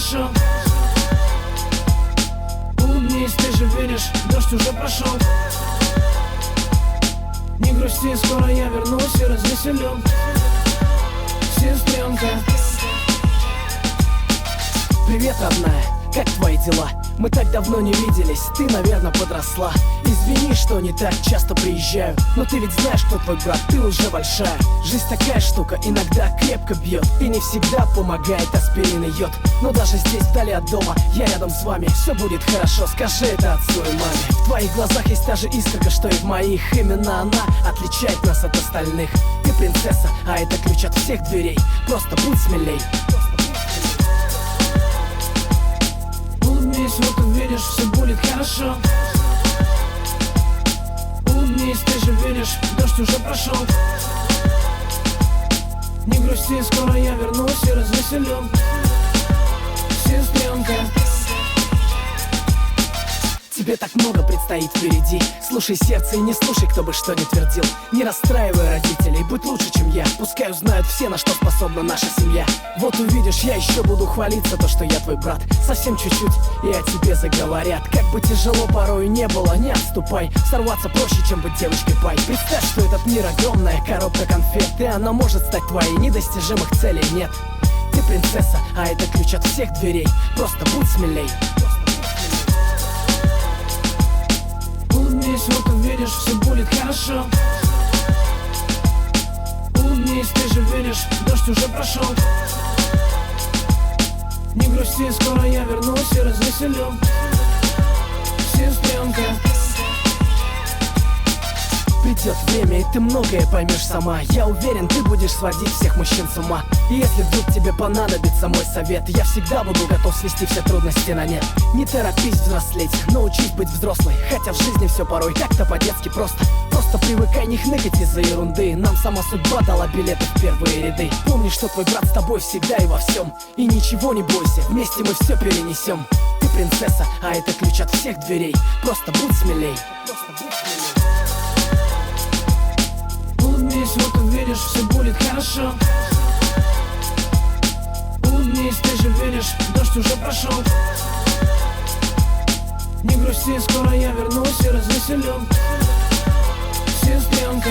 хорошо. Улыбнись, ты же видишь, дождь уже прошел. Не грусти, скоро я вернусь и развеселю сестренка. Привет, родная, как твои дела? Мы так давно не виделись, ты, наверное, подросла. Извини, что не так часто приезжаю, но ты ведь знаешь, кто твой брат, ты уже большая. Жизнь такая штука, иногда крепко бьет, и не всегда помогает аспирин и йод. Но даже здесь, вдали от дома, я рядом с вами. Все будет хорошо, скажи это отцу и маме. В твоих глазах есть та же искорка, что и в моих. Именно она отличает нас от остальных. Ты принцесса, а это ключ от всех дверей. Просто будь смелей. Улыбнись, вот увидишь, все будет хорошо. Улыбнись, ты же видишь, дождь уже прошел. Не грусти, скоро я вернусь и развеселю сестренка. Тебе так много предстоит впереди. Слушай сердце и не слушай, кто бы что ни твердил. Не расстраивай родителей, будь лучше, чем я. Пускай узнают все, на что способна наша семья. Вот увидишь, я еще буду хвалиться, то, что я твой брат. Совсем чуть-чуть, и о тебе заговорят. Как бы тяжело порою не было, не отступай. Сорваться проще, чем быть девочкой пай. Представь, что этот мир огромная коробка конфет, и она может стать твоей, недостижимых целей нет. Ты принцесса, а это ключ от всех дверей. Просто будь смелей. Улыбнись, вот увидишь, все будет хорошо. Улыбнись, ты же видишь, дождь уже прошел. Не грусти, скоро я вернусь и развеселю сестренка. Придет время, и ты многое поймешь сама. Я уверен, ты будешь сводить всех мужчин с ума. И если вдруг тебе понадобится мой совет, я всегда буду готов свести все трудности на нет. Не торопись взрослеть, научись быть взрослой. Хотя в жизни все порой как-то по-детски просто. Просто привыкай не хныкать из-за ерунды. Нам сама судьба дала билеты в первые ряды. Помни, что твой брат с тобой всегда и во всем. И ничего не бойся, вместе мы все перенесем. Ты принцесса, а это ключ от всех дверей. Просто будь смелей. Улыбнись, вот увидишь, все будет хорошо. Улыбнись, ты же видишь, дождь уже прошел. Не грусти, скоро я вернусь и развеселю сестренка.